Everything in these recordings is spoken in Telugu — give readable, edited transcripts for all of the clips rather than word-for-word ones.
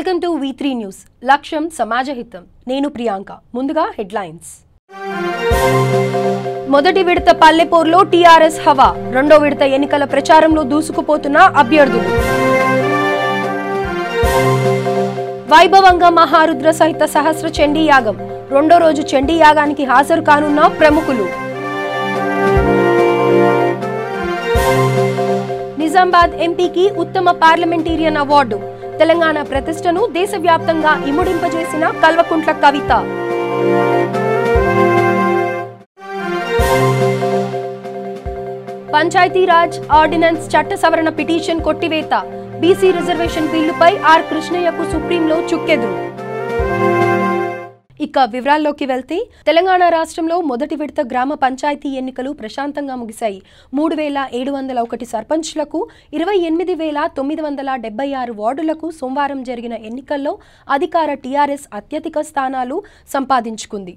Welcome to V3 news. లక్ష్యం సమాజహితం. నేను ప్రియాంక. ముందుగా హెడ్లైన్స్. మొదటి విడత పల్లెపూర్లో టీఆర్ఎస్ హవా. రెండో విడత ఎన్నికల ప్రచారంలో దూసుకుపోతున్న అభ్యర్థులు. వైభవంగా మహారుద్ర సహిత సహస్ర చండీ యాగం. రెండో రోజు చండీ యాగానికి హాజరు కానున్న ప్రముఖులు. నిజామాబాద్ ఎంపీకి ఉత్తమ పార్లమెంటేరియన్ అవార్డు. తెలంగాణ ప్రతిష్టను దేశవ్యాప్తంగా ఇముడింపజేసిన కల్వకుంట్ల కవిత. పంచాయతీరాజ్ ఆర్డినెన్స్ చట్ట సవరణ పిటిషన్ కొట్టివేత. బీసీ రిజర్వేషన్ బిల్లుపై ఆర్ కృష్ణయ్యకు సుప్రీంలో చుక్కెదురు. ఇక వివరాల్లోకి వెళ్తే తెలంగాణ రాష్ట్రంలో మొదటి విడత గ్రామ పంచాయతీ ఎన్నికలు ప్రశాంతంగా ముగిశాయి. 3701 సర్పంచ్లకు 28,976 వార్డులకు సోమవారం జరిగిన ఎన్నికల్లో అధికార టీఆర్ఎస్ అత్యధిక స్థానాలు సంపాదించుకుంది.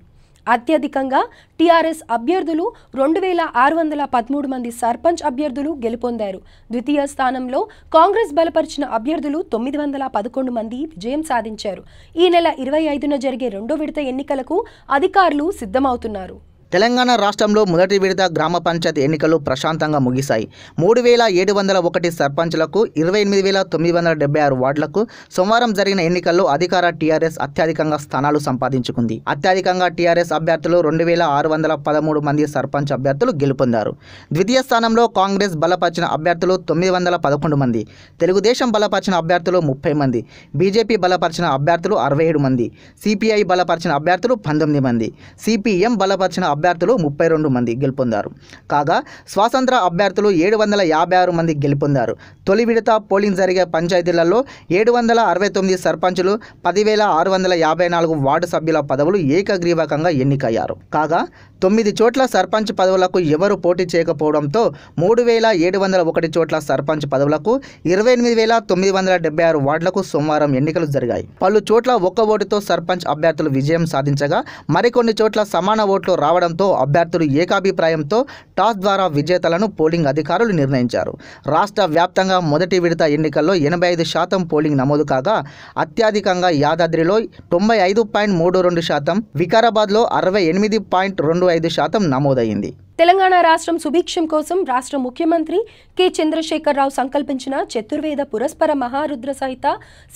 అత్యధికంగా టీఆర్ఎస్ అభ్యర్థులు 2613 మంది సర్పంచ్ అభ్యర్థులు గెలుపొందారు. ద్వితీయ స్థానంలో కాంగ్రెస్ బలపరిచిన అభ్యర్థులు 911 మంది విజయం సాధించారు. ఈ నెల 25న జరిగే రెండో విడత ఎన్నికలకు అధికారులు సిద్ధమవుతున్నారు. తెలంగాణ రాష్ట్రంలో మొదటి విడత గ్రామ పంచాయతీ ఎన్నికలు ప్రశాంతంగా ముగిశాయి. 3701 సర్పంచ్లకు 28,976 వార్డులకు సోమవారం జరిగిన ఎన్నికల్లో అధికార టీఆర్ఎస్ అత్యధికంగా స్థానాలు సంపాదించుకుంది. అత్యధికంగా టీఆర్ఎస్ అభ్యర్థులు 2613 మంది సర్పంచ్ అభ్యర్థులు గెలుపొందారు. ద్వితీయ స్థానంలో కాంగ్రెస్ బలపరిచిన అభ్యర్థులు 911 మంది, తెలుగుదేశం బలపరిచిన అభ్యర్థులు 30 మంది, బీజేపీ బలపరిచిన అభ్యర్థులు 67 మంది, సిపిఐ బలపరిచిన అభ్యర్థులు 19 మంది, సిపిఎం బలపరిచిన అభ్యర్థులు 32 మంది గెలుపొందారు. కాగా స్వాతంత్ర అభ్యర్థులు 756 మంది గెలుపొందారు. తొలి విడత పోలింగ్ జరిగే పంచాయతీలలో 769 సర్పంచులు, 10,654 వార్డు సభ్యుల పదవులు ఏకగ్రీవకంగా ఎన్నికయ్యారు. కాగా 9 చోట్ల సర్పంచ్ పదవులకు ఎవరు పోటీ చేయకపోవడంతో 3701 చోట్ల సర్పంచ్ పదవులకు 28,976 వార్డులకు సోమవారం ఎన్నికలు జరిగాయి. పలు చోట్ల ఒక్క ఓటుతో సర్పంచ్ అభ్యర్థులు విజయం సాధించగా మరికొన్ని చోట్ల సమాన ఓట్లు రావడంతో అభ్యర్థులు ఏకాభిప్రాయంతో టాస్ ద్వారా విజేతలను పోలింగ్ అధికారులు నిర్ణయించారు. రాష్ట్ర వ్యాప్తంగా మొదటి విడత ఎన్నికల్లో 85% పోలింగ్ నమోదు కాగా అత్యధికంగా యాదాద్రిలో 95.32%, వికారాబాద్లో 68.25% నమోదైంది. తెలంగాణ రాష్ట్రం సుభిక్షం కోసం రాష్ట్ర ముఖ్యమంత్రి కె చంద్రశేఖరరావు సంకల్పించిన చతుర్వేద పురస్పర మహారుద్ర సహిత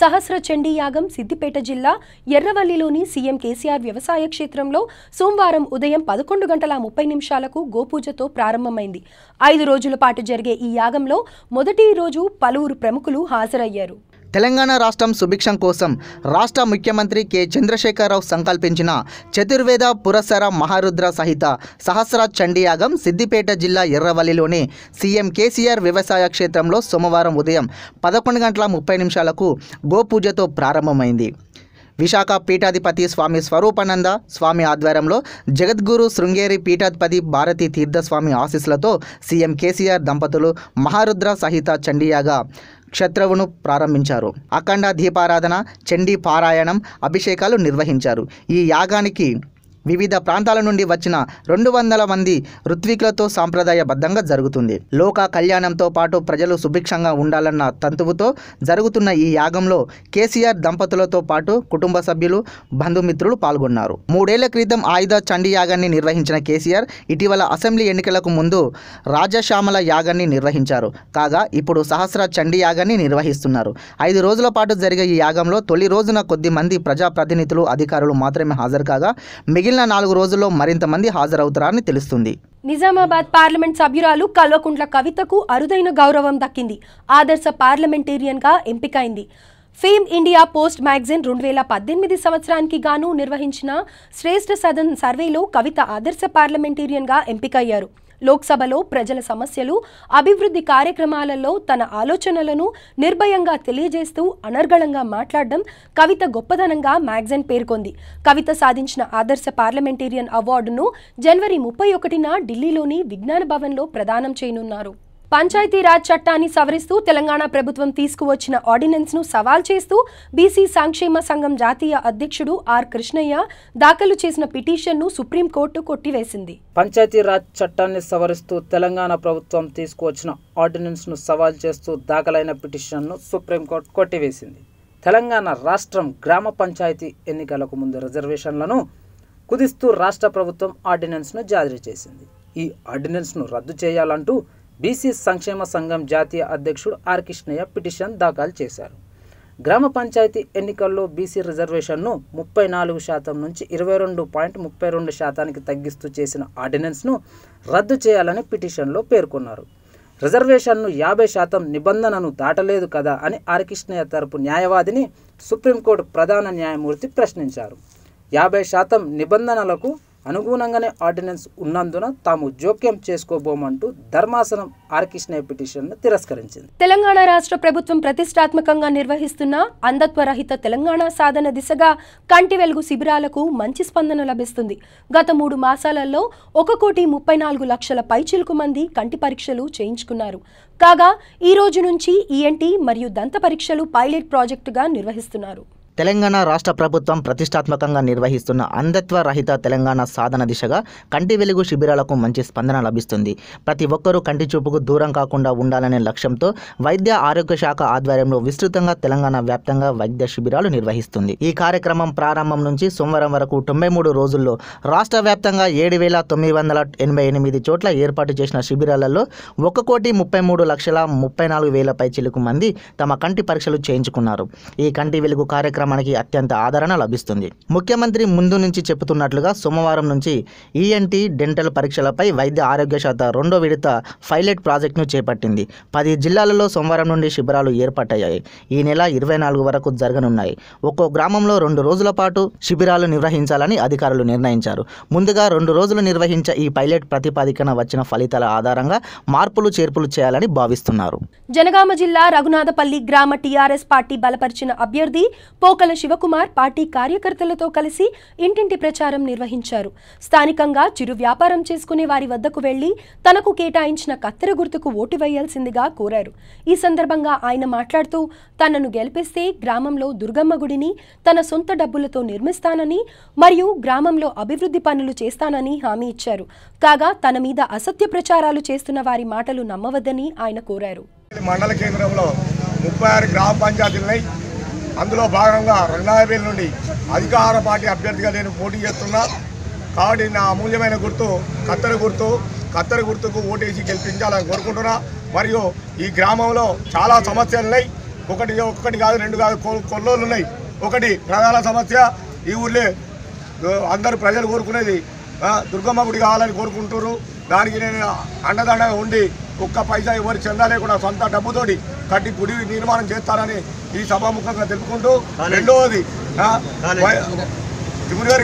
సహస్ర చండీ యాగం సిద్దిపేట జిల్లా ఎర్రవల్లిలోని సీఎం కేసీఆర్ వ్యవసాయ క్షేత్రంలో సోమవారం ఉదయం 11:30 గోపూజతో ప్రారంభమైంది. 5 రోజుల పాటు జరిగే ఈ యాగంలో మొదటి రోజు పలువురు ప్రముఖులు హాజరయ్యారు. తెలంగాణ రాష్ట్రం సుభిక్షం కోసం రాష్ట్ర ముఖ్యమంత్రి కె చంద్రశేఖరరావు సంకల్పించిన చతుర్వేద పురస్సర మహారుద్ర సహిత సహస్ర చండీ యాగం సిద్దిపేట జిల్లా ఎర్రవల్లిలోని సీఎం కేసీఆర్ వ్యవసాయ క్షేత్రంలో సోమవారం ఉదయం 11:30 గోపూజతో ప్రారంభమైంది. విశాఖ పీఠాధిపతి స్వామి స్వరూపానంద స్వామి ఆధ్వర్యంలో జగద్గురు శృంగేరి పీఠాధిపతి భారతీ తీర్థస్వామి ఆశీస్సులతో సీఎం కేసీఆర్ దంపతులు మహారుద్ర సహిత చండీయాగ క్షత్రవును ప్రారంభించారు. అఖండ దీపారాధన, చండీ పారాయణం, అభిషేకాలు నిర్వహించారు. ఈ యాగానికి వివిధ ప్రాంతాల నుండి వచ్చిన 200 మంది ఋత్వికులతో సాంప్రదాయబద్ధంగా జరుగుతుంది. లోక కళ్యాణంతో పాటు ప్రజలు సుభిక్షంగా ఉండాలన్న తంతువుతో జరుగుతున్న ఈ యాగంలో కేసీఆర్ దంపతులతో పాటు కుటుంబ సభ్యులు, బంధుమిత్రులు పాల్గొన్నారు. 3 ఏళ్ల క్రితం ఆయుధ చండీ యాగాన్ని నిర్వహించిన కేసీఆర్ ఇటీవల అసెంబ్లీ ఎన్నికలకు ముందు రాజశ్యామల యాగాన్ని నిర్వహించారు. కాగా ఇప్పుడు సహస్ర చండీ యాగాన్ని నిర్వహిస్తున్నారు. 5 రోజుల పాటు జరిగే ఈ యాగంలో తొలి రోజున కొద్ది మంది ప్రజాప్రతినిధులు, అధికారులు మాత్రమే హాజరు కాగా మిగిలిన 4 రోజుల్లో మరింత మంది హాజరవుతారని తెలుస్తుంది. నిజామాబాద్ పార్లమెంట్ సభ్యురాలు కల్వకుంట్ల కవితకు అరుదైన గౌరవం దక్కింది. ఆదర్శ పార్లమెంటేరియన్ గా ఎంపికైంది. ఫేమ్ ఇండియా పోస్ట్ మ్యాగజైన్ 2018 సంవత్సరానికి గాను నిర్వహించిన శ్రేష్ఠ సదన్ సర్వేలో కవిత ఆదర్శ పార్లమెంటేరియన్ గా ఎంపికయ్యారు. లోక్సభలో ప్రజల సమస్యలు, అభివృద్ధి కార్యక్రమాలలో తన ఆలోచనలను నిర్భయంగా తెలియజేస్తూ అనర్గళంగా మాట్లాడడం కవిత గొప్పదనంగా మ్యాగజైన్ పేర్కొంది. కవిత సాధించిన ఆదర్శ పార్లమెంటేరియన్ అవార్డును జనవరి 31న ఢిల్లీలోని విజ్ఞాన భవన్లో ప్రదానం చేయనున్నారు. పంచాయతీరాజ్ చట్టాన్ని సవరిస్తూ తెలంగాణ ప్రభుత్వం తీసుకువచ్చిన ఆర్డినెన్స్ ను సవాల్ చేస్తూ బీసీ సంక్షేమ సంఘం జాతీయ అధ్యక్షుడు ఆర్ కృష్ణయ్య దాఖలు చేసిన పిటిషన్ ను సుప్రీంకోర్టు కొట్టివేసింది. పంచాయతీరాజ్ చట్టాన్ని సవరిస్తూ తెలంగాణ ప్రభుత్వం తీసుకువచ్చిన ఆర్డినెన్స్ ను సవాల్ చేస్తూ దాఖలైన పిటిషన్ ను సుప్రీంకోర్టు కొట్టివేసింది. తెలంగాణ రాష్ట్రం గ్రామ పంచాయతీ ఎన్నికలకు ముందు రిజర్వేషన్లను కుదిస్తూ రాష్ట్ర ప్రభుత్వం ఆర్డినెన్స్ను జారీ చేసింది. ఈ ఆర్డినెన్స్ను రద్దు చేయాలంటూ బీసీ సంక్షేమ సంఘం జాతీయ అధ్యక్షుడు ఆర్ కృష్ణయ్య పిటిషన్ దాఖలు చేశారు. గ్రామ పంచాయతీ ఎన్నికల్లో బీసీ రిజర్వేషన్ను 34% నుంచి 22.32% తగ్గిస్తూ చేసిన ఆర్డినెన్స్ను రద్దు చేయాలని పిటిషన్లో పేర్కొన్నారు. రిజర్వేషన్ను 50% నిబంధనను దాటలేదు కదా అని ఆర్ కృష్ణయ్య తరపు న్యాయవాదిని సుప్రీంకోర్టు ప్రధాన న్యాయమూర్తి ప్రశ్నించారు. 50% నిబంధనలకు అనుగుణంగానే ఆర్డినెన్స్ ఉన్నందున తాము జోక్యం చేసుకోబోమంటూ ధర్మాసనం ఆర్ కృష్ణయ్య పిటిషన్ను తిరస్కరించింది. తెలంగాణ రాష్ట్ర ప్రభుత్వం ప్రతిష్టాత్మకంగా నిర్వహిస్తున్న అంధత్వ రహిత తెలంగాణ సాధన దిశగా కంటి వెలుగు శిబిరాలకు మంచి స్పందన లభిస్తుంది. గత 3 మాసాలలో 1,34,00,000 పైచిలుకు మంది కంటి పరీక్షలు చేయించుకున్నారు. కాగా ఈ రోజు నుంచి ఈఎన్టీ మరియు దంత పరీక్షలు పైలట్ ప్రాజెక్టుగా నిర్వహిస్తున్నారు. తెలంగాణ రాష్ట్ర ప్రభుత్వం ప్రతిష్టాత్మకంగా నిర్వహిస్తున్న అంధత్వ రహిత తెలంగాణ సాధన దిశగా కంటి వెలుగు శిబిరాలకు మంచి స్పందన లభిస్తుంది. ప్రతి ఒక్కరూ కంటి చూపుకు దూరం కాకుండా ఉండాలనే లక్ష్యంతో వైద్య ఆరోగ్య శాఖ ఆధ్వర్యంలో విస్తృతంగా తెలంగాణ వ్యాప్తంగా వైద్య శిబిరాలు నిర్వహిస్తుంది. ఈ కార్యక్రమం ప్రారంభం నుంచి సోమవారం వరకు 93 రోజుల్లో రాష్ట్ర వ్యాప్తంగా 7,988 చోట్ల ఏర్పాటు చేసిన శిబిరాలలో 1,33,34,000 పైచిలుకు మంది తమ కంటి పరీక్షలు చేయించుకున్నారు. ఈ కంటి వెలుగు కార్యక్రమం మనకి అత్యంత ఆదరణ లభిస్తుంది. ముఖ్యమంత్రి ముందు నుంచి చెబుతున్నట్లుగా సోమవారం నుంచి ఈఎన్టీ డెంటల్ పరీక్షలపై వైద్య ఆరోగ్య శాఖ 2వ విడత పైలట్ ప్రాజెక్టును చేపట్టింది. 10 జిల్లాలలో సోమవారం నుండి శిబిరాలు ఏర్పాటయ్యాయి. ఈ నెల 24 వరకు జరగనున్నాయి. ఒక్కో గ్రామంలో 2 రోజుల పాటు శిబిరాలు నిర్వహించాలని అధికారులు నిర్ణయించారు. ముందుగా 2 రోజులు నిర్వహించే ఈ పైలట్ ప్రతిపాదికన వచ్చిన ఫలితాల ఆధారంగా మార్పులు చేర్పులు చేయాలని భావిస్తున్నారు. జనగామ జిల్లా రఘునాథపల్లి గ్రామ టీఆర్ఎస్ పార్టీ బలపరిచిన అభ్యర్థి పోకల శివకుమార్ పార్టీ కార్యకర్తలతో కలిసి ఇంటింటి ప్రచారం నిర్వహించారు. స్థానికంగా చిరు వ్యాపారం చేసుకునే వారి వద్దకు వెళ్లి తనకు కేటాయించిన కత్తెర గుర్తుకు ఓటు వేయాల్సిందిగా కోరారు. ఈ సందర్భంగా ఆయన మాట్లాడుతూ తనను గెలిపిస్తే గ్రామంలో దుర్గమ్మ గుడిని తన సొంత డబ్బులతో నిర్మిస్తానని మరియు గ్రామంలో అభివృద్ధి పనులు చేస్తానని హామీ ఇచ్చారు. కాగా తన మీద అసత్య ప్రచారాలు చేస్తున్న వారి మాటలు నమ్మవద్దని ఆయన కోరారు. మండల కేంద్రంలో 36 గ్రామ పంచాయతీలున్నాయి. అందులో భాగంగా రఘునాథపల్లి నుండి అధికార పార్టీ అభ్యర్థిగా నేను పోటీ చేస్తున్నా. కాబట్టి నా అమూల్యమైన గుర్తు కత్తెర గుర్తుకు ఓటేసి గెలిపించాలని కోరుకుంటున్నా. మరియు ఈ గ్రామంలో చాలా సమస్యలు ఉన్నాయి. ఒకటి కాదు 2 కాదు కొల్లోళ్ళు ఉన్నాయి. ఒకటి ప్రధాన సమస్య ఈ ఊళ్ళో అందరూ ప్రజలు కోరుకునేది దుర్గమ్మ గుడి కావాలని కోరుకుంటున్నారు. దానికి నేను అండదండగా ఉండి ఒక్క పైసా ఎవరి చందా లేకుండా సొంత డబ్బుతోటి కట్టి గుడి నిర్మాణం చేస్తానని ఈ సభాముఖంగా తెలుపుకుంటూ, రెండవది జూనియర్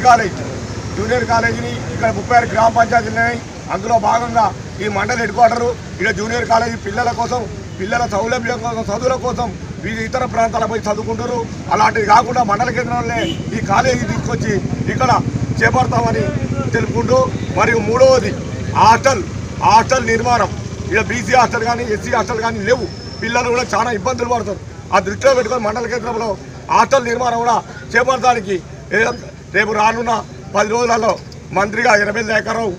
కాలేజీని ఇక్కడ 36 గ్రామ పంచాయతీలు ఉన్నాయి. అందులో భాగంగా ఈ మండల హెడ్ క్వార్టరు ఇక్కడ జూనియర్ కాలేజీ పిల్లల కోసం, పిల్లల సౌలభ్యం కోసం, చదువుల కోసం వీళ్ళు ఇతర ప్రాంతాలకు పోయి చదువుకుంటారు. అలాంటివి కాకుండా మండల కేంద్రంలోనే ఈ కాలేజీ తీసుకొచ్చి ఇక్కడ చేపడతామని తెలుపుకుంటూ, మరియు మూడవది హాస్టల్ నిర్మాణం. ఇక్కడ బీసీ హాస్టల్ కానీ ఎస్సీ హాస్టల్ కానీ లేవు. పిల్లలు కూడా చాలా ఇబ్బందులు పడుతారు. ఆ దృష్టిలో పెట్టుకొని మండల కేంద్రంలో హాస్టల్ నిర్మాణం కూడా చేపడటానికి రేపు రానున్న 10 రోజులలో మంత్రిగా 80 ఎకరాలు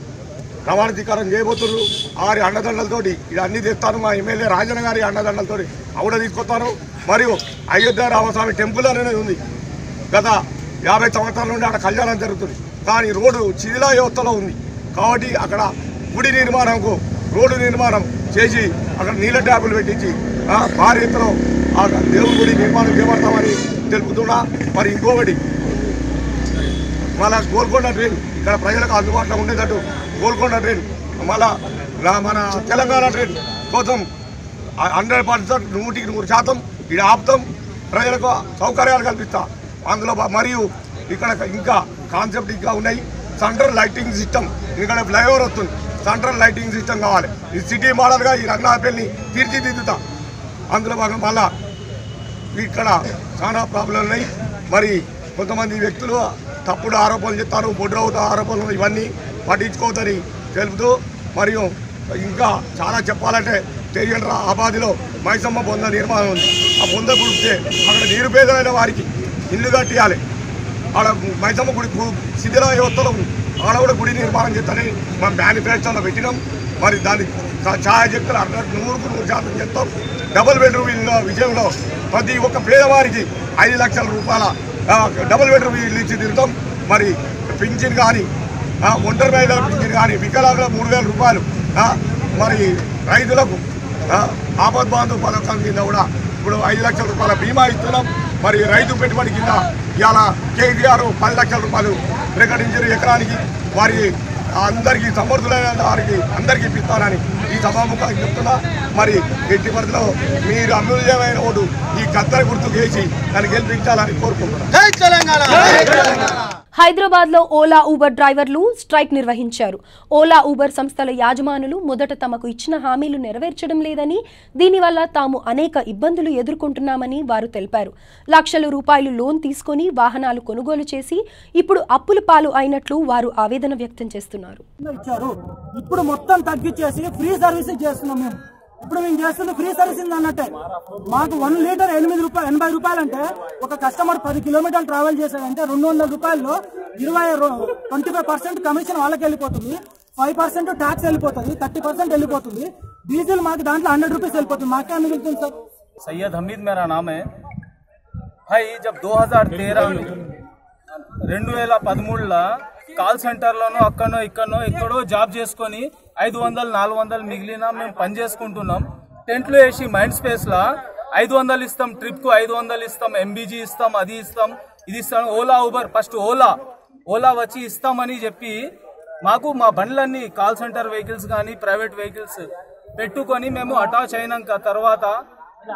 ప్రమాణీకరణ చేయబోతున్నారు. వారి అండదండలతోటి ఇది అన్నీ తెస్తాను. మా ఎమ్మెల్యే రాజన్న గారి అండదండలతో కూడా తీసుకొస్తాను. మరియు అయోధ్య రామస్వామి టెంపుల్ అనేది ఉంది. గత 50 సంవత్సరాల నుండి అక్కడ కళ్యాణం జరుగుతుంది. కానీ రోడ్డు శిథిలా వ్యవస్థలో ఉంది. కాబట్టి అక్కడ గుడి రోడ్డు నిర్మాణం చేసి అక్కడ నీళ్ళ ట్యాపులు పెట్టించి భారీ ఎత్తులో ఆ దేవుడి గుడి నిర్మాణం చేపడతామని తెలుపుతున్నా. మరి ఇంకొకటి మళ్ళా గోల్కొండ ట్రైన్ ఇక్కడ ప్రజలకు అందుబాటులో ఉండేటట్టు గోల్కొండ ట్రైన్ మళ్ళా మన తెలంగాణ ట్రైన్ కోసం 100% 100% ఇక్కడ ఆపుతాం. ప్రజలకు సౌకర్యాలు కల్పిస్తా. అందులో మరియు ఇక్కడ ఇంకా కాన్సెప్ట్ ఇంకా ఉన్నాయి. సెంట్రల్ లైటింగ్ సిస్టమ్, ఇక్కడ ఫ్లైఓవర్ వస్తుంది, సెంట్రల్ లైటింగ్ సిస్టమ్ కావాలి. ఈ సిటీ మోడల్గా ఈ రఘునాథపల్లిని తీర్చిదిద్దుతా. అందులో భాగం మళ్ళా ఇక్కడ చాలా ప్రాబ్లం ఉన్నాయి. మరి కొంతమంది వ్యక్తులు తప్పుడు ఆరోపణలు చేస్తారు, బొడ్రవుత ఆరోపణలు, ఇవన్నీ పట్టించుకోవద్దని తెలుపుతూ, మరియు ఇంకా చాలా చెప్పాలంటే తెలియని ఆబాదిలో మైసమ్మ బొంద నిర్మాణం ఉంది. ఆ బొంద గుడితే అక్కడ నిరుపేదమైన వారికి ఇల్లు కట్టియాలి. ఆడ మైసమ్మ గుడి శిథిల వ్యవస్థలో ఉంది. ఆడ కూడా గుడి నిర్మాణం చేస్తానని మా మేనిఫెస్టోలో పెట్టినాం. మరి దాని ఛాయాశక్తులు 100% చేస్తాం. డబుల్ బెడ్రూమ్ ఇళ్ళ విషయంలో ప్రతి ఒక్క పేదవారికి 5 లక్షల రూపాయల డబుల్ బెడ్రూమ్ ఇల్లు ఇచ్చి తిరుగుతాం. మరి పింఛన్ కానీ ఒంటరి మహిళల పింఛన్ కానీ వికలాంగుల 3000 రూపాయలు, మరి రైతులకు ఆపద్ బాంధవ పథకం కింద కూడా ఇప్పుడు 5 లక్షల రూపాయల బీమా ఇస్తున్నాం. మరి రైతు పెట్టుబడి కింద ఇవాళ కేసీఆర్ 10 లక్షల రూపాయలు ప్రకటించారు ఎకరానికి. వారి అందరికీ సమర్థులైన వారికి అందరికీ ఇప్పిస్తానని ఈ సభాముఖంగా చెప్తున్నా. మరి ఎట్టి పరిధిలో మీరు అమూల్యమైన ఓటు ఈ కత్తెర గుర్తు చేసి దాన్ని గెలిపించాలని కోరుకుంటున్నాను. జై తెలంగాణ. హైదరాబాద్ లో ఓలా ఊబర్ డ్రైవర్లు స్ట్రైక్ నిర్వహించారు. ఓలా ఊబర్ సంస్థల యాజమానులు మొదట తమకు ఇచ్చిన హామీలు నెరవేర్చడం లేదని, దీనివల్ల తాము అనేక ఇబ్బందులు ఎదుర్కొంటున్నామని వారు తెలిపారు. లక్షల రూపాయలు లోన్ తీసుకొని వాహనాలు కొనుగోలు చేసి ఇప్పుడు అప్పుల పాలు అయినట్లు వారు ఆవేదన వ్యక్తం చేస్తున్నారు. ఇప్పుడు మొత్తం తగ్గించేసి ఫ్రీ సర్వీసింగ్ చేస్తున్నాం. ఇప్పుడు మేము చేస్తుంది ఫ్రీ సర్వీసింగ్ అన్నట్టే. మాకు 1 లీటర్ 80 రూపాయలు అంటే ఒక కస్టమర్ 10 కిలోమీటర్లు ట్రావెల్ చేశాడంటే 200 రూపాయల్లో 25% కమిషన్ వాళ్ళకి వెళ్ళిపోతుంది, 5% ట్యాక్స్ వెళ్ళిపోతుంది, 30% వెళ్ళిపోతుంది. డీజిల్ మాకు దాంట్లో 100 రూపీస్ వెళ్ళిపోతుంది. మాకే మిగులుతుంది సార్. सैयद हमीद मेरा नाम है भाई. जब 2013 में 2013 కాల్ సెంటర్లోనో అక్కడనో ఇక్కడనో ఎక్కడో జాబ్ చేసుకొని 500-400 మిగిలిన మేము పని చేసుకుంటున్నాం. టెంట్లు వేసి మైండ్ స్పేస్లో 500 ఇస్తాం, ట్రిప్కు 500 ఇస్తాం, ఎంబీజీ ఇస్తాం, అది ఇస్తాం, ఇది ఇస్తాం. ఓలా ఊబర్ ఫస్ట్ ఓలా వచ్చి ఇస్తామని చెప్పి మాకు మా బండ్లన్నీ కాల్ సెంటర్ వెహికల్స్ కానీ ప్రైవేట్ వెహికల్స్ పెట్టుకొని మేము అటాచ్ అయినాక తర్వాత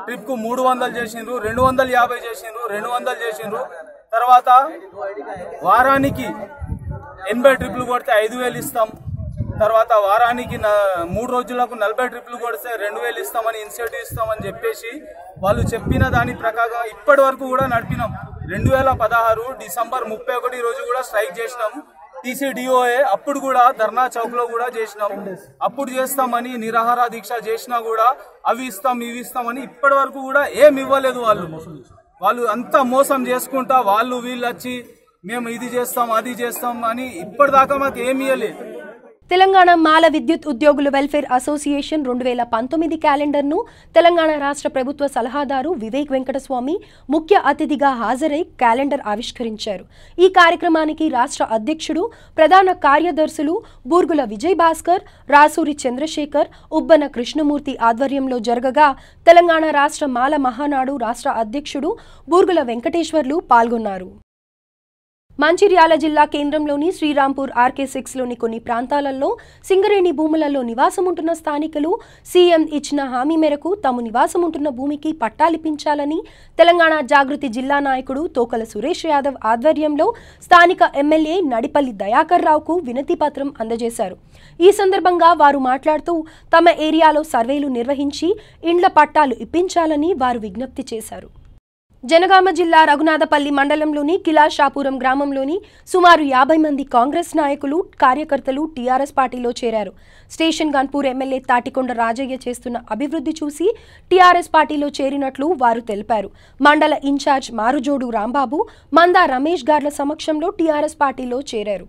ట్రిప్కు 300 చేసిండ్రు, 250 చేసిండ్రు, 200 చేసిండ్రు. తర్వాత వారానికి 80 ట్రిప్లు కొడితే 5000 ఇస్తాం. తర్వాత వారానికి 3 రోజులకు 40 ట్రిప్లు కొడితే 2000 ఇస్తామని ఇన్సెంటివ్ ఇస్తామని చెప్పేసి వాళ్ళు చెప్పిన దాని ప్రకారం ఇప్పటి వరకు కూడా నడిపినాం. 2016 డిసెంబర్ 31 రోజు కూడా స్ట్రైక్ చేసినాం. TCDOA అప్పుడు కూడా ధర్నా చౌక్ లో కూడా చేసినాం. అప్పుడు చేస్తామని నిరాహార దీక్ష చేసినా కూడా అవి ఇస్తాం ఇవి ఇస్తామని ఇప్పటి వరకు కూడా ఏమి ఇవ్వలేదు. వాళ్ళు అంతా మోసం చేసుకుంటా వాళ్ళు వీళ్ళు వచ్చి మేము ఇది చేస్తాం అది చేస్తాం అని ఇప్పటిదాకా మాకు ఏమి ఇవ్వలేదు. తెలంగాణ మాల విద్యుత్ ఉద్యోగుల వెల్ఫేర్ అసోసియేషన్ 2019 క్యాలెండర్ను తెలంగాణ రాష్ట్ర ప్రభుత్వ సలహాదారు వివేక్ వెంకటస్వామి ముఖ్య అతిథిగా హాజరై క్యాలెండర్ ఆవిష్కరించారు. ఈ కార్యక్రమానికి రాష్ట్ర అధ్యక్షుడు, ప్రధాన కార్యదర్శులు బూర్గుల విజయ్ భాస్కర్, రాసూరి చంద్రశేఖర్, ఉబ్బన కృష్ణమూర్తి ఆధ్వర్యంలో జరగగా తెలంగాణ రాష్ట్ర మాల మహానాడు రాష్ట్ర అధ్యక్షుడు బూర్గుల వెంకటేశ్వర్లు పాల్గొన్నారు. మంచిర్యాల జిల్లా కేంద్రంలోని శ్రీరాంపూర్ RK6లోని కొన్ని ప్రాంతాలలో సింగరేణి భూములలో నివాసముంటున్న స్థానికులు సీఎం ఇచ్చిన హామీ మేరకు తాము నివాసముంటున్న భూమికి పట్టాలిపించాలని తెలంగాణ జాగృతి జిల్లా నాయకుడు తోకల సురేష్ యాదవ్ ఆధ్వర్యంలో స్థానిక ఎమ్మెల్యే నడిపల్లి దయాకర్ రావుకు వినతి పత్రం అందజేశారు. ఈ సందర్భంగా వారు మాట్లాడుతూ తమ ఏరియాలో సర్వేలు నిర్వహించి ఇండ్ల పట్టాలు ఇప్పించాలని వారు విజ్ఞప్తి చేశారు. జనగామ జిల్లా రఘునాథపల్లి మండలంలోని కిలాషాపురం గ్రామంలోని సుమారు 50 మంది కాంగ్రెస్ నాయకులు, కార్యకర్తలు టీఆర్ఎస్ పార్టీలో చేరారు. స్టేషన్ గన్పూర్ ఎమ్మెల్యే తాటికొండ రాజయ్య చేస్తున్న అభివృద్ధి చూసి టీఆర్ఎస్ పార్టీలో చేరినట్లు వారు తెలిపారు. మండల ఇన్ఛార్జ్ మారుజోడు రాంబాబు, మందా రమేష్ గార్ల సమక్షంలో టీఆర్ఎస్ పార్టీలో చేరారు.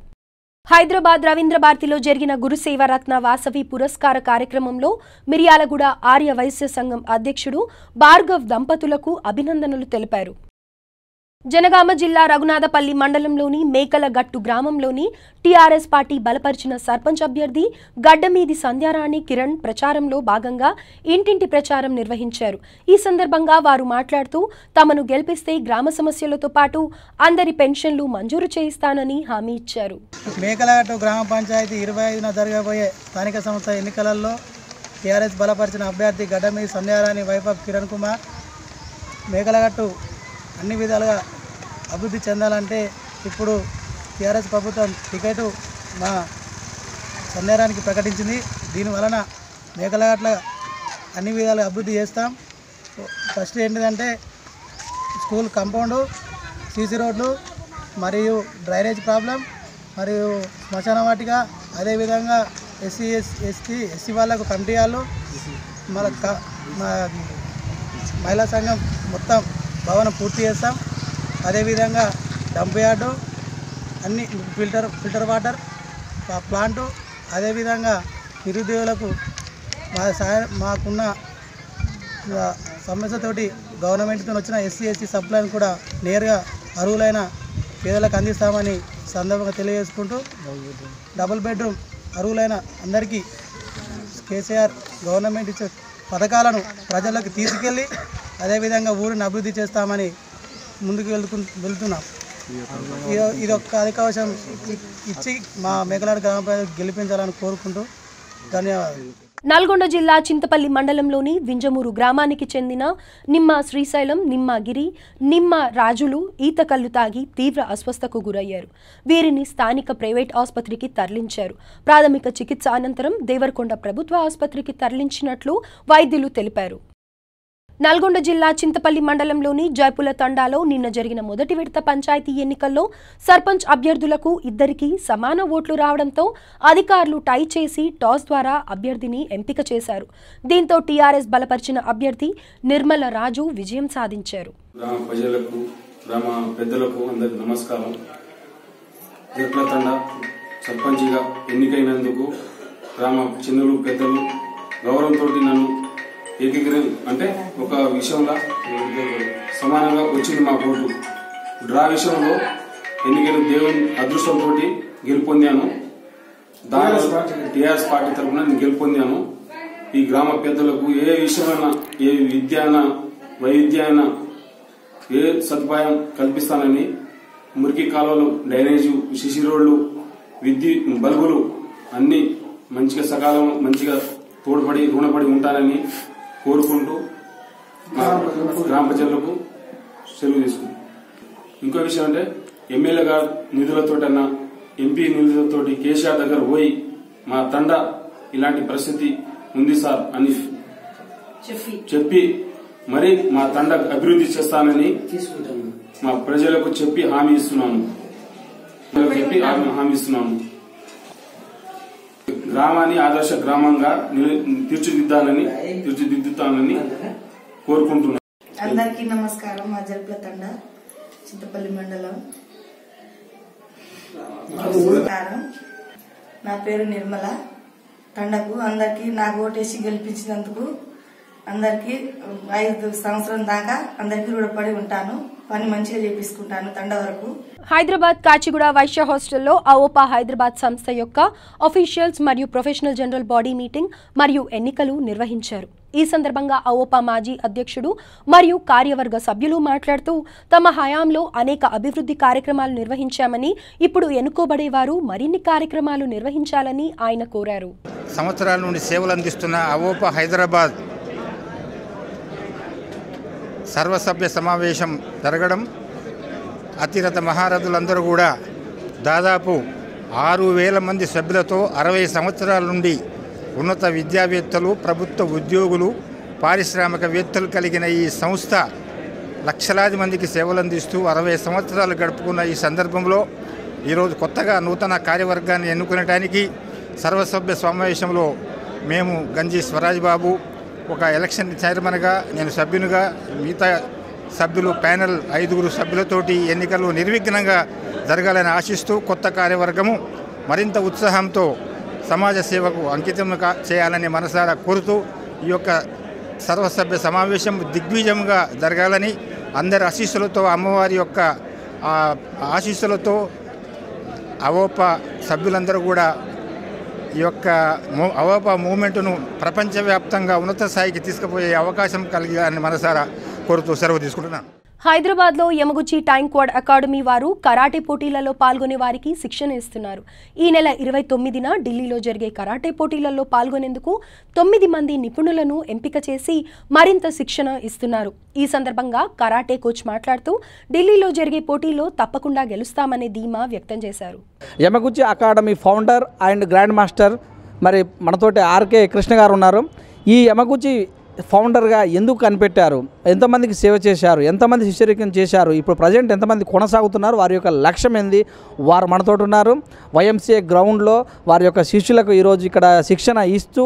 హైదరాబాద్ రవీంద్ర భారతిలో జరిగిన గురుసేవరత్న వాసవి పురస్కార కార్యక్రమంలో మిర్యాలగూడ ఆర్య వైశ్య సంఘం అధ్యక్షుడు భార్గవ్ దంపతులకు అభినందనలు తెలిపారు. జనగామ జిల్లా రఘునాథపల్లి మండలంలోని మేకలగట్టు గ్రామంలోని టీఆర్ఎస్ పార్టీ బలపరిచిన సర్పంచ్ అభ్యర్థి గడ్డమీది సంధ్యారాణి కిరణ్ ప్రచారంలో భాగంగా ఇంటింటి ప్రచారం నిర్వహించారు. ఈ సందర్భంగా వారు మాట్లాడుతూ తమను గెలిపిస్తే గ్రామ సమస్యలతో పాటు అందరి పెన్షన్లు మంజూరు చేయిస్తానని హామీ ఇచ్చారు. మేకలగట్టు గ్రామ పంచాయతీ 25న జరగబోయే స్థానిక సంస్థ ఎన్నికలలో టీఆర్ఎస్ బలపరిచిన అభ్యర్థి గడ్డమీది సంధ్యారాణి వైఫ్ ఆఫ్ కిరణ్ కుమార్. మేకలగట్టు అన్ని విధాలుగా అభివృద్ధి చెందాలంటే ఇప్పుడు టీఆర్ఎస్ ప్రభుత్వం టికెట్ మా సంధ్యారానికి ప్రకటించింది. దీనివలన మేకలగట్ల అన్ని విధాలుగా అభివృద్ధి చేస్తాం. ఫస్ట్ ఏంటిదంటే స్కూల్ కాంపౌండు, సీసీ రోడ్లు మరియు డ్రైనేజ్ ప్రాబ్లం మరియు శ్మశాన వాటిక, అదేవిధంగా ఎస్సీ వాళ్ళకు కమిటీ వాళ్ళు, మా మహిళా సంఘం మొత్తం భవనం పూర్తి చేస్తాం. అదేవిధంగా డంప్ యార్డు, అన్ని ఫిల్టర్ వాటర్ ప్లాంటు, అదేవిధంగా నిరుద్యోగులకు మాకున్న సమస్యతోటి గవర్నమెంట్తో వచ్చిన ఎస్సీ ఎస్టీ సప్లైని కూడా నేరుగా అర్హులైన పేదలకు అందిస్తామని సందర్భంగా తెలియజేసుకుంటూ డబుల్ బెడ్రూమ్ అర్హులైన అందరికీ కేసీఆర్ గవర్నమెంట్ ఇచ్చే పథకాలను ప్రజలకు తీసుకెళ్ళి అదేవిధంగా ఊరిని అభివృద్ధి చేస్తామని ముందుకు వెళ్తున్నాం. ఇది ఒక్క అవకాశం ఇచ్చి మా మేకలాడ గ్రామ ప్రజలకు గెలిపించాలని కోరుకుంటూ ధన్యవాదాలు. నల్గొండ జిల్లా చింతపల్లి మండలంలోని వింజమూరు గ్రామానికి చెందిన నిమ్మ శ్రీశైలం, నిమ్మగిరి, నిమ్మ రాజులు ఈత కళ్ళు తాగి తీవ్ర అస్వస్థకు గురయ్యారు. వీరిని స్థానిక ప్రైవేట్ ఆసుపత్రికి తరలించారు. ప్రాథమిక చికిత్స అనంతరం దేవరకొండ ప్రభుత్వ ఆసుపత్రికి తరలించినట్లు వైద్యులు తెలిపారు. నల్గొండ జిల్లా చింతపల్లి మండలంలోని జైపుల తండాలో నిన్న జరిగిన మొదటి విడత పంచాయతీ ఎన్నికల్లో సర్పంచ్ అభ్యర్థులకు ఇద్దరికీ సమాన ఓట్లు రావడంతో అధికారులు టై చేసి టాస్ ద్వారా అభ్యర్థిని ఎంపిక చేశారు. దీంతో టీఆర్ఎస్ బలపరిచిన అభ్యర్థి నిర్మల రాజు విజయం సాధించారు. గ్రామ ప్రజలకు, గ్రామ పెద్దలకు అందరికీ నమస్కారం. జైపుల తండా సర్పంచిగా ఎన్నికైనందుకు గ్రామ చిన్నలు పెద్దలు గౌరవంతో నన్ను అంటే ఒక విషయంలో సమానంగా వచ్చింది మా ఓటు. డ్రా విషయంలో ఎన్నికైన దేవుని అదృష్టంతో గెలుపొందాను. దాని టీఆర్ఎస్ పార్టీ తరఫున నేను గెలుపొందాను. ఈ గ్రామ పెద్దలకు ఏ విషయమైనా, ఏ విద్య అయినా, వైద్య అయినా ఏ సదుపాయం కల్పిస్తానని మురికి కాలువలు, డ్రైనేజు, సిసి రోడ్లు, విద్యుత్ బల్బులు అన్ని మంచిగా సకాలం మంచిగా తోడ్పడి రుణపడి ఉంటానని కోరుకుంటూ గ్రామ ప్రజలకు సెలవు తీసుకుంటాం. ఇంకో విషయం అంటే ఎమ్మెల్యే గారు నిధులతోటన్నా, ఎంపీ నిధులతోటి కేసీఆర్ దగ్గర పోయి మా తండ ఇలాంటి పరిస్థితి ఉంది సార్ అని చెప్పి మరి మా తండ అభివృద్ధి చేస్తానని మా ప్రజలకు చెప్పి హామీ ఇస్తున్నాను. గ్రామాన్ని ఆదర్శ గ్రామంగా తీర్చిదిద్దుతానని కోరుకుంటున్నాను. అందరికీ నమస్కారం. మా జైపుల తండ చింతపల్లి మండలం. నా పేరు నిర్మల. తండకు అందరికి నాకు ఓటేసి గెలిపించినందుకు అందరికి 5 సంవత్సరం దాకా అందరికీ రుణపడి ఉంటాను. పని మంచిగా చేపించుకుంటాను తండ వరకు. హైదరాబాద్ కాచిగూడ వైశ్య హాస్టల్లో అవోపా హైదరాబాద్ సంస్థ యొక్క అఫీషియల్స్ మరియు ప్రొఫెషనల్ జనరల్ బాడీ మీటింగ్ మరియు ఎన్నికలు నిర్వహించారు. ఈ సందర్భంగా అవోపా మాజీ అధ్యక్షుడు మరియు కార్యవర్గ సభ్యులు మాట్లాడుతూ తమ హయాంలో అనేక అభివృద్ధి కార్యక్రమాలు నిర్వహించామని, ఇప్పుడు ఎన్నుకోబడేవారు మరిన్ని కార్యక్రమాలు నిర్వహించాలని ఆయన కోరారు. సంవత్సరాల నుండి సేవలు అందిస్తున్న అవోపా హైదరాబాద్ సర్వసభ్య సమావేశం జరగడం, అతిరథ మహారథులందరూ కూడా దాదాపు 6,000 మంది సభ్యులతో 60 సంవత్సరాల నుండి ఉన్నత విద్యావేత్తలు, ప్రభుత్వ ఉద్యోగులు, పారిశ్రామికవేత్తలు కలిగిన ఈ సంస్థ లక్షలాది మందికి సేవలు అందిస్తూ 60 సంవత్సరాలు గడుపుకున్న ఈ సందర్భంలో ఈరోజు కొత్తగా నూతన కార్యవర్గాన్ని ఎన్నుకునడానికి సర్వసభ్య సమావేశంలో మేము గంజి స్వరాజ్ బాబు, ఒక ఎలక్షన్ చైర్మన్గా, నేను సభ్యునిగా, మిగతా సభ్యులు ప్యానెల్ 5 సభ్యులతోటి ఎన్నికలు నిర్విఘ్నంగా జరగాలని ఆశిస్తూ కొత్త కార్యవర్గము మరింత ఉత్సాహంతో సమాజ సేవకు అంకితం చేయాలని మనసారా కోరుతూ ఈ యొక్క సర్వసభ్య సమావేశం దిగ్విజయంగా జరగాలని అందరి ఆశీస్సులతో, అమ్మవారి యొక్క ఆశీస్సులతో అవోపా సభ్యులందరూ కూడా ఈ యొక్క అవోపా మూవ్మెంట్ను ప్రపంచవ్యాప్తంగా ఉన్నత స్థాయికి తీసుకుపోయే అవకాశం కలిగాలని మనసారా కోరుతూ సెలవు తీసుకుంటున్నాను. హైదరాబాద్లో యమగుచి టైంక్వాడ్ అకాడమీ వారు కరాటే పోటీలలో పాల్గొనే వారికి శిక్షణ ఇస్తున్నారు. ఈ నెల 29న ఢిల్లీలో జరిగే కరాటే పోటీలలో పాల్గొనేందుకు 9 మంది నిపుణులను ఎంపిక చేసి మరింత శిక్షణ ఇస్తున్నారు. ఈ సందర్భంగా కరాటే కోచ్ మాట్లాడుతూ ఢిల్లీలో జరిగే పోటీలో తప్పకుండా గెలుస్తామనే ధీమా వ్యక్తం చేశారు. Yamaguchi academy founder and grand master మరి మనతోటి ఆర్కే కృష్ణ గారు ఉన్నారు. ఈ యమగుచి ఫౌండర్గా ఎందుకు కనిపెట్టారు, ఎంతమందికి సేవ చేశారు, ఎంతమంది శిష్యరికం చేశారు, ఇప్పుడు ప్రజెంట్ ఎంతమంది కొనసాగుతున్నారు, వారి యొక్క లక్ష్యం ఏంది, వారు మనతో ఉన్నారు. వైఎంసీఏ గ్రౌండ్లో వారి యొక్క శిష్యులకు ఈరోజు ఇక్కడ శిక్షణ ఇస్తూ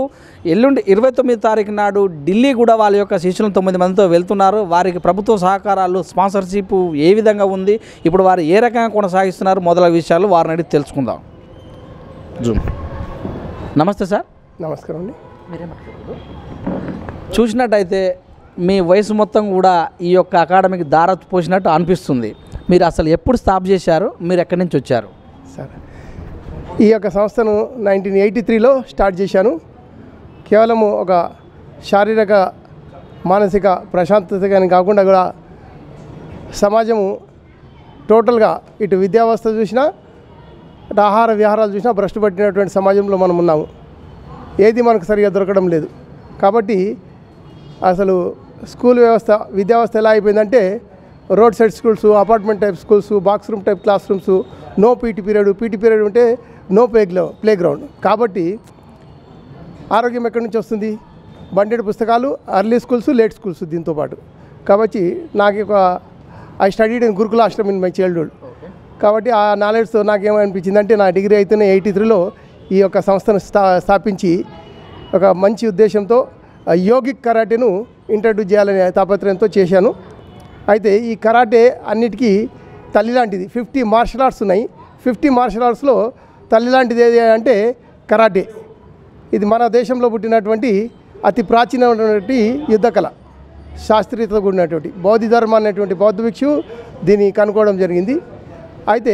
ఎల్లుండి 29 తారీఖు నాడు ఢిల్లీ కూడా వాళ్ళ యొక్క శిష్యులను 9 మందితో వెళ్తున్నారు. వారికి ప్రభుత్వ సహకారాలు, స్పాన్సర్షిప్ ఏ విధంగా ఉంది, ఇప్పుడు వారు ఏ రకంగా కొనసాగిస్తున్నారు, మొదలైన విషయాలు వారిని అడిగి తెలుసుకుందాం. జూమ్. నమస్తే సార్. నమస్కారం అండి. చూసినట్టయితే మీ వయసు మొత్తం కూడా ఈ యొక్క అకాడమీకి దార పోసినట్టు అనిపిస్తుంది. మీరు అసలు ఎప్పుడు స్టాప్ చేశారు, మీరు ఎక్కడి నుంచి వచ్చారు? సరే, ఈ యొక్క సంస్థను 1983లో స్టార్ట్ చేశాను. కేవలము ఒక శారీరక మానసిక ప్రశాంతతగాని కాకుండా కూడా సమాజము టోటల్గా ఇటు విద్యా వ్యవస్థ చూసినా అటు ఆహార విహారాలు చూసినా భ్రష్టు పట్టినటువంటి సమాజంలో మనం ఉన్నాము. ఏది మనకు సరిగా దొరకడం లేదు. కాబట్టి అసలు స్కూల్ వ్యవస్థ విద్యా వ్యవస్థ ఎలా అయిపోయిందంటే road side schools, apartment type schools, box room type class rooms, no PT period ఉంటే నో ప్లే గ్రౌండ్. కాబట్టి ఆరోగ్యం ఎక్కడి నుంచి వస్తుంది? బండెడ్ పుస్తకాలు, అర్లీ స్కూల్స్, లేట్ స్కూల్స్ దీంతోపాటు. కాబట్టి నాకు ఐ స్టడీడ్ ఇన్ గురుకుల ఆశ్రమం ఇన్ మై చైల్డ్హుడ్. కాబట్టి ఆ నాలెడ్జ్తో నాకేమనిపించింది అంటే నా డిగ్రీ అయితేనే 83లో ఈ యొక్క సంస్థను స్థాపించి ఒక మంచి ఉద్దేశంతో యోగిక్ కరాటేను ఇంట్రడ్యూస్ చేయాలనే తాపత్రయంతో చేశాను. అయితే ఈ కరాటే అన్నిటికీ తల్లి లాంటిది. 50 మార్షల్ ఆర్ట్స్ ఉన్నాయి. 50 మార్షల్ ఆర్ట్స్లో తల్లి లాంటిది ఏది అంటే కరాటే. ఇది మన దేశంలో పుట్టినటువంటి అతి ప్రాచీనమైనటువంటి యుద్ధ కళ, శాస్త్రీయతతో కూడినటువంటి బౌద్ధ ధర్మ అనేటువంటి బౌద్ధ భిక్షు దీన్ని కనుక్కోవడం జరిగింది. అయితే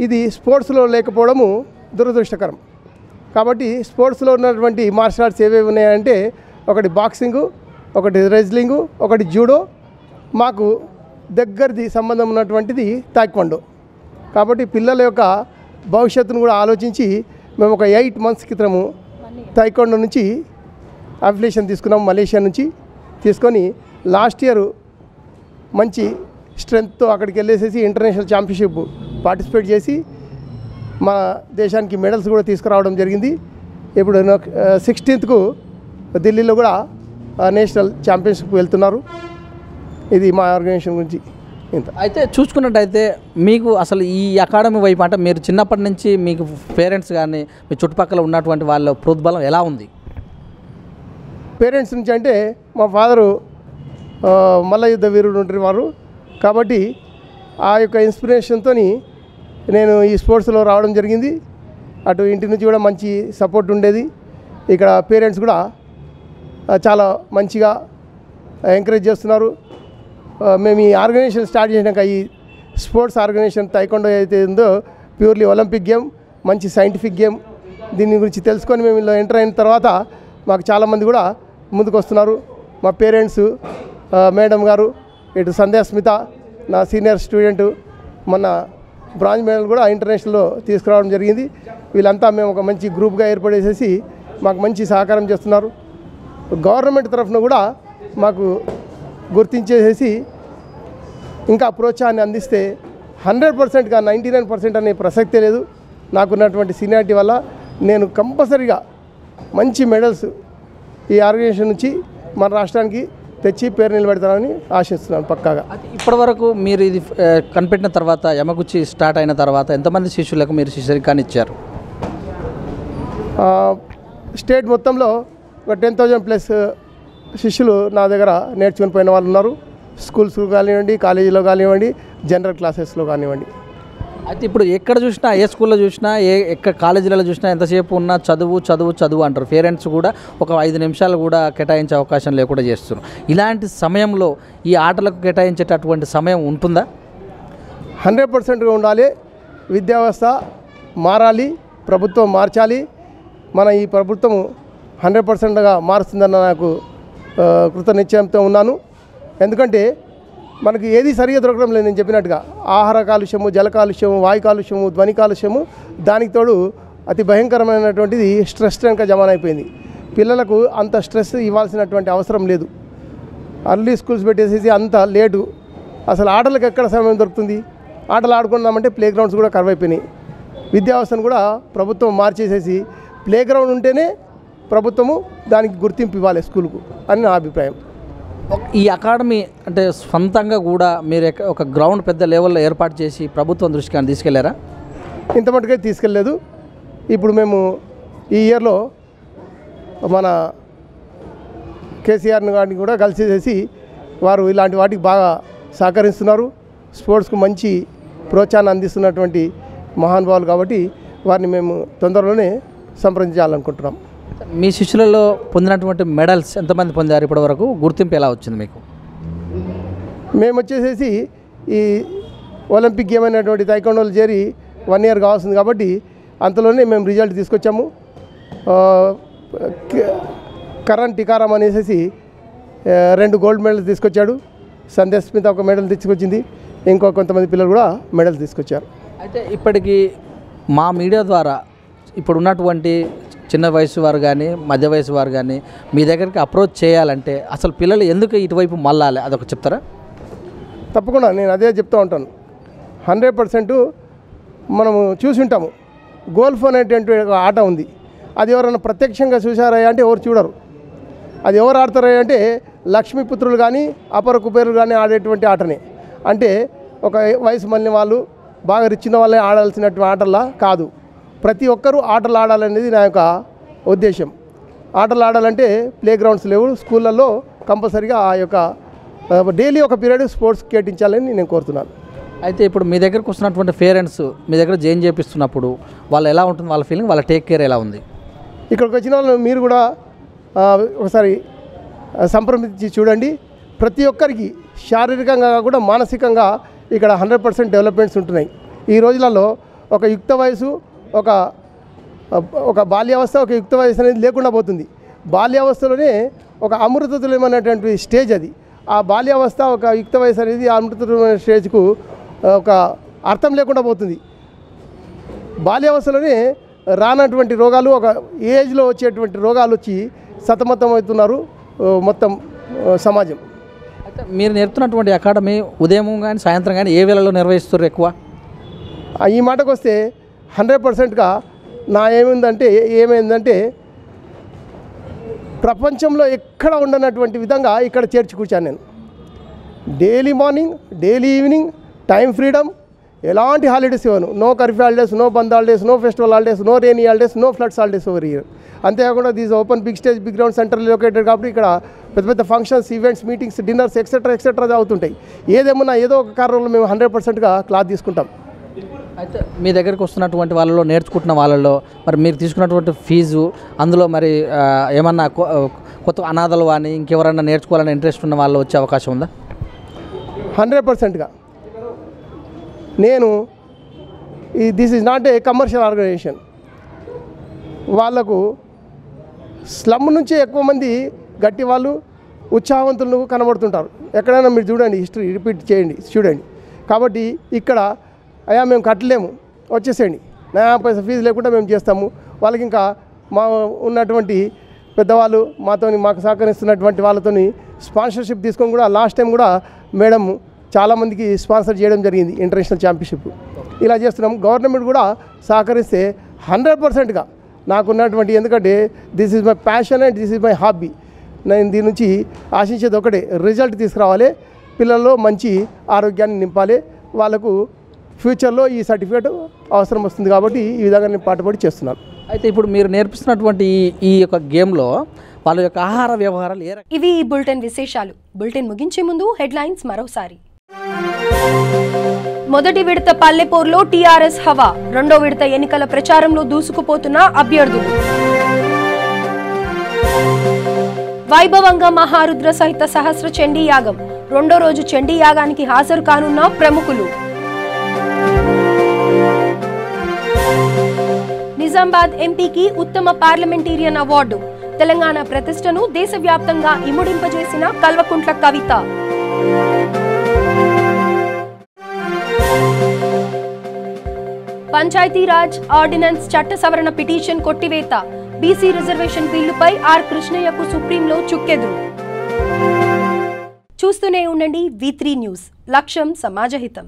ఇది స్పోర్ట్స్లో లేకపోవడము దురదృష్టకరం. కాబట్టి స్పోర్ట్స్లో ఉన్నటువంటి మార్షల్ ఆర్ట్స్ ఏవేవి ఉన్నాయంటే ఒకటి బాక్సింగు, ఒకటి రెజ్లింగు, ఒకటి జూడో, మాకు దగ్గరది సంబంధం ఉన్నటువంటిది తాయిక్వాండో. కాబట్టి పిల్లల యొక్క భవిష్యత్తును కూడా ఆలోచించి మేము ఒక 8 months క్రితము తాయిక్వాండో నుంచి అఫిలియేషన్ తీసుకున్నాం. మలేషియా నుంచి తీసుకొని లాస్ట్ ఇయర్ మంచి స్ట్రెంగ్త్తో అక్కడికి వెళ్ళేసేసి ఇంటర్నేషనల్ ఛాంపియన్షిప్ పార్టిసిపేట్ చేసి మా దేశానికి మెడల్స్ కూడా తీసుకురావడం జరిగింది. ఇప్పుడు 16th ఢిల్లీలో కూడా నేషనల్ ఛాంపియన్షిప్ వెళ్తున్నారు. ఇది మా ఆర్గనైజేషన్ గురించి ఇంత. అయితే చూసుకున్నట్టయితే మీకు అసలు ఈ అకాడమీ వైపు అంటే మీరు చిన్నప్పటి నుంచి మీకు పేరెంట్స్ కానీ మీ చుట్టుపక్కల ఉన్నటువంటి వాళ్ళ ప్రోద్బలం ఎలా ఉంది? పేరెంట్స్ నుంచి అంటే మా ఫాదరు మల్ల యుద్ధ వీరుడు ఉండేవారు. కాబట్టి ఆ యొక్క ఇన్స్పిరేషన్తో నేను ఈ స్పోర్ట్స్లో రావడం జరిగింది. అటు ఇంటి నుంచి కూడా మంచి సపోర్ట్ ఉండేది. ఇక్కడ పేరెంట్స్ కూడా చాలా మంచిగా ఎంకరేజ్ చేస్తున్నారు. మేము ఈ ఆర్గనైజేషన్ స్టార్ట్ చేసినాక ఈ స్పోర్ట్స్ ఆర్గనైజేషన్ తాయిక్వాండో అయితే ఉందో ప్యూర్లీ ఒలింపిక్ గేమ్, మంచి సైంటిఫిక్ గేమ్. దీని గురించి తెలుసుకొని మేము ఇలా ఎంటర్ అయిన తర్వాత మాకు చాలామంది కూడా ముందుకు వస్తున్నారు. మా పేరెంట్స్, మేడం గారు, ఇటు సంధ్యా స్మిత నా సీనియర్ స్టూడెంటు, మొన్న బ్రాంజ్ మెడల్ కూడా ఇంటర్నేషనల్లో తీసుకురావడం జరిగింది. వీళ్ళంతా మేము ఒక మంచి గ్రూప్గా ఏర్పడేసేసి మాకు మంచి సహకారం చేస్తున్నారు. గవర్నమెంట్ తరఫున కూడా మాకు గుర్తించేసేసి ఇంకా ప్రోత్సాహాన్ని అందిస్తే 100%గా 99% అనే ప్రసక్తే లేదు. నాకున్నటువంటి సీనియారిటీ వల్ల నేను కంపల్సరీగా మంచి మెడల్స్ ఈ ఆర్గనైజేషన్ నుంచి మన రాష్ట్రానికి తెచ్చి పేరు నిలబెడతానని ఆశిస్తున్నాను పక్కాగా. ఇప్పటివరకు మీరు ఇది కనిపెట్టిన తర్వాత యమగుచి స్టార్ట్ అయిన తర్వాత ఎంతమంది శిష్యులకు మీరు శిష్యరికాన్ని ఇచ్చారు? స్టేట్ మొత్తంలో ఒక 10,000+ శిష్యులు నా దగ్గర నేర్చుకుని పోయిన వాళ్ళు ఉన్నారు. స్కూల్స్ కానివ్వండి, కాలేజీలో కానివ్వండి, జనరల్ క్లాసెస్లో కానివ్వండి. అయితే ఇప్పుడు ఎక్కడ చూసినా, ఏ స్కూల్లో చూసినా, ఎక్కడ కాలేజీలలో చూసినా ఎంతసేపు ఉన్నా చదువు చదువు చదువు అంటారు. పేరెంట్స్ కూడా ఒక 5 నిమిషాలు కూడా కేటాయించే అవకాశం లేకుండా చేస్తున్నారు. ఇలాంటి సమయంలో ఈ ఆటలకు కేటాయించేటటువంటి సమయం ఉంటుందా? 100%గా ఉండాలి. విద్యా వ్యవస్థ మారాలి, ప్రభుత్వం మార్చాలి. మన ఈ ప్రభుత్వం 100%గా మారుస్తుందన్న నాకు కృత నిశ్చయంతో ఉన్నాను. ఎందుకంటే మనకు ఏది సరిగా దొరకడం లేదు. నేను చెప్పినట్టుగా ఆహార కాలుష్యము, జల కాలుష్యము, వాయు కాలుష్యము, ధ్వని కాలుష్యము, దానికి తోడు అతి భయంకరమైనటువంటిది స్ట్రెస్ కనుక జమ అయిపోయింది. పిల్లలకు అంత స్ట్రెస్ ఇవ్వాల్సినటువంటి అవసరం లేదు. అర్లీ స్కూల్స్ పెట్టేసేసి అంత లేటు. అసలు ఆటలకు ఎక్కడ సమయం దొరుకుతుంది? ఆటలు ఆడుకుందామంటే ప్లే గ్రౌండ్స్ కూడా కరువు అయిపోయినాయి. విద్యా వ్యవస్థను కూడా ప్రభుత్వం మార్చేసేసి ప్లే గ్రౌండ్ ఉంటేనే ప్రభుత్వము దానికి గుర్తింపు ఇవ్వాలి స్కూల్కు అని నా అభిప్రాయం. ఈ అకాడమీ అంటే సొంతంగా కూడా మీరు ఒక గ్రౌండ్ పెద్ద లెవెల్లో ఏర్పాటు చేసి ప్రభుత్వం దృష్టికి తీసుకెళ్లారా? ఇంత మటుకే తీసుకెళ్ళలేదు. ఇప్పుడు మేము ఈ ఇయర్లో మన కేసీఆర్ని గారిని కూడా కలిసేసి వారు ఇలాంటి వాటికి బాగా సహకరిస్తున్నారు. స్పోర్ట్స్కు మంచి ప్రోత్సాహాన్ని అందిస్తున్నటువంటి మహానుభావులు కాబట్టి వారిని మేము తొందరలోనే సంప్రదించాలనుకుంటున్నాం. మీ శిష్యులలో పొందినటువంటి మెడల్స్ ఎంతమంది పొందారు ఇప్పటివరకు? గుర్తింపు ఎలా వచ్చింది మీకు? మేము వచ్చేసేసి ఈ ఒలింపిక్ గేమ్ అయినటువంటి తైకొండోలు చేరి 1 year కావాల్సింది కాబట్టి అంతలోనే మేము రిజల్ట్ తీసుకొచ్చాము. కరణ్ టికారాం అనేసి 2 gold మెడల్స్ తీసుకొచ్చాడు. సందేశ్ స్మిత ఒక మెడల్ తీసుకొచ్చింది. ఇంకో కొంతమంది పిల్లలు కూడా మెడల్ తీసుకొచ్చారు. అయితే ఇప్పటికీ మా మీడియా ద్వారా ఇప్పుడు ఉన్నటువంటి చిన్న వయసు వారు కానీ మధ్య వయసు వారు కానీ మీ దగ్గరికి అప్రోచ్ చేయాలంటే అసలు పిల్లలు ఎందుకు ఇటువైపు మళ్ళాలి అదొక చెప్తారా? తప్పకుండా నేను అదే చెప్తూ ఉంటాను. 100% మనము చూసి ఉంటాము. గోల్ఫ్ అనేటువంటి ఒక ఆట ఉంది. అది ఎవరైనా ప్రత్యక్షంగా చూసారా అంటే ఎవరు చూడరు. అది ఎవరు ఆడతారా అంటే లక్ష్మీపుత్రులు కానీ అపర కుబేరులు కానీ ఆడేటువంటి ఆటనే. అంటే ఒక వయసు మళ్ళీ వాళ్ళు బాగా రిచ్చిన వాళ్ళే ఆడాల్సినటువంటి ఆటలా కాదు. ప్రతి ఒక్కరూ ఆటలు ఆడాలనేది నా యొక్క ఉద్దేశం. ఆటలు ఆడాలంటే ప్లే గ్రౌండ్స్ లేవు, స్కూళ్ళల్లో కంపల్సరీగా ఆ యొక్క డైలీ ఒక పీరియడ్ స్పోర్ట్స్ కేటాయించాలని నేను కోరుతున్నాను. అయితే ఇప్పుడు మీ దగ్గరకు వస్తున్నటువంటి పేరెంట్స్ మీ దగ్గర జాయిన్ చేపిస్తున్నప్పుడు వాళ్ళు ఎలా ఉంటుంది, వాళ్ళ ఫీలింగ్, వాళ్ళ టేక్ కేర్ ఎలా ఉంది? ఇక్కడికి వచ్చిన వాళ్ళు మీరు కూడా ఒకసారి సంప్రదించి చూడండి. ప్రతి ఒక్కరికి శారీరకంగా కూడా మానసికంగా ఇక్కడ 100% డెవలప్మెంట్స్ ఉంటున్నాయి. ఈ రోజులలో ఒక యుక్త వయసు, ఒక బాల్యావస్థ, ఒక యుక్త వయసు అనేది లేకుండా పోతుంది. బాల్యావస్థలోనే ఒక అమృతతుల్యమైనటువంటి స్టేజ్ అది. ఆ బాల్యావస్థ, ఒక యుక్త వయసు అనేది ఆ అమృతతుల్యమైన స్టేజ్కు ఒక అర్థం లేకుండా పోతుంది. బాల్యావస్థలోనే రానటువంటి రోగాలు, ఒక ఏజ్లో వచ్చేటువంటి రోగాలు వచ్చి సతమతం అవుతున్నారు మొత్తం సమాజం. అయితే మీరు నేర్పుతున్నటువంటి అకాడమీ ఉదయం కానీ సాయంత్రం కానీ ఏ వేళలో నిర్వహిస్తారు ఎక్కువ? ఈ మాటకు వస్తే 100%గా నా ఏమైందంటే ప్రపంచంలో ఎక్కడ ఉండనటువంటి విధంగా ఇక్కడ చేర్చి కూర్చాను నేను. Daily morning, daily evening, time freedom, ఎలాంటి హాలిడేస్ ఇవ్వను. No curfew holidays, no bandh holidays, no festival holidays, no rainy holidays, no floods holidays over year. అంతేకాకుండా these open big stage, big ground centre located కాబట్టి ఇక్కడ పెద్ద పెద్ద functions, events, meetings, dinners etcetera అవుతుంటాయి. ఏదేమన్నా ఏదో ఒక కారణంలో మేము 100%గా క్లాస్ తీసుకుంటాం. అయితే మీ దగ్గరికి వస్తున్నటువంటి వాళ్ళలో, నేర్చుకుంటున్న వాళ్ళలో మరి మీరు తీసుకున్నటువంటి ఫీజు, అందులో మరి ఏమన్నా కొత్త అనాథలు కానీ ఇంకెవరన్నా నేర్చుకోవాలని ఇంట్రెస్ట్ ఉన్న వాళ్ళు వచ్చే అవకాశం ఉందా? 100%గా నేను this is not a commercial organisation. వాళ్లకు స్లమ్ నుంచే ఎక్కువ మంది గట్టి వాళ్ళు, ఉత్సాహవంతులు కనబడుతుంటారు. ఎక్కడైనా మీరు చూడండి, హిస్టరీ రిపీట్ చేయండి, చూడండి. కాబట్టి ఇక్కడ అయ్యా మేము కట్టలేము, వచ్చేసేయండి, నా పైసా ఫీజు లేకుండా మేము చేస్తాము. వాళ్ళకి ఇంకా మా ఉన్నటువంటి పెద్దవాళ్ళు మాకు సహకరిస్తున్నటువంటి వాళ్ళతో స్పాన్సర్షిప్ తీసుకొని కూడా లాస్ట్ టైం కూడా మేడం చాలామందికి స్పాన్సర్ చేయడం జరిగింది, ఇంటర్నేషనల్ ఛాంపియన్షిప్. ఇలా చేస్తున్నాం. గవర్నమెంట్ కూడా సహకరిస్తే 100%గా నాకున్నటువంటి, ఎందుకంటే this is my passion and this is my hobby. నేను దీని నుంచి ఆశించేది ఒకటే, రిజల్ట్ తీసుకురావాలి, పిల్లల్లో మంచి ఆరోగ్యాన్ని నింపాలి, వాళ్ళకు ఫ్యూచర్లో ఈ సర్టిఫికేట్ అవసరం వస్తుంది కాబట్టి ఈ విధంగా నేను పాటుపడి చేస్తున్నాను. అయితే ఇప్పుడు మీరు నేర్పిస్తున్నటువంటి ఈ యొక్క గేమ్లో వాళ్ళ యొక్క ఆహార వ్యవహారాలు ఇవి ఈ బులెటిన్ విశేషాలు. బులెటిన్ ముగించే ముందు హెడ్లైన్స్ మరోసారి. మొదటి విడత పల్లెపూర్లో టీఆర్ఎస్ హవా, రెండో విడత ఎన్నికల ప్రచారంలో దూసుకుపోతున్న అభ్యర్థులు. వైభవంగా మహారుద్ర సహిత సహస్ర చండీ యాగం, రెండో రోజు చండీ యాగానికి హాజరు కానున్న ప్రముఖులు. నిజామాబాద్ ఎంపీకి ఉత్తమ పార్లమెంటేరియన్ అవార్డు, తెలంగాణ ప్రతిష్టను దేశవ్యాప్తంగా ఇముడింపజేసిన కల్వకుంట్ల కవిత. పంచాయతీరాజ్ ఆర్డినెన్స్ చట్ట సవరణ పిటిషన్ కొట్టివేత, బీసీ రిజర్వేషన్ బిల్లుపై ఆర్ కృష్ణయ్యకు సుప్రీంలో చుక్కెదురు. చూస్తూనే ఉండండి V3 న్యూస్, లక్ష్యం సమాజహితం.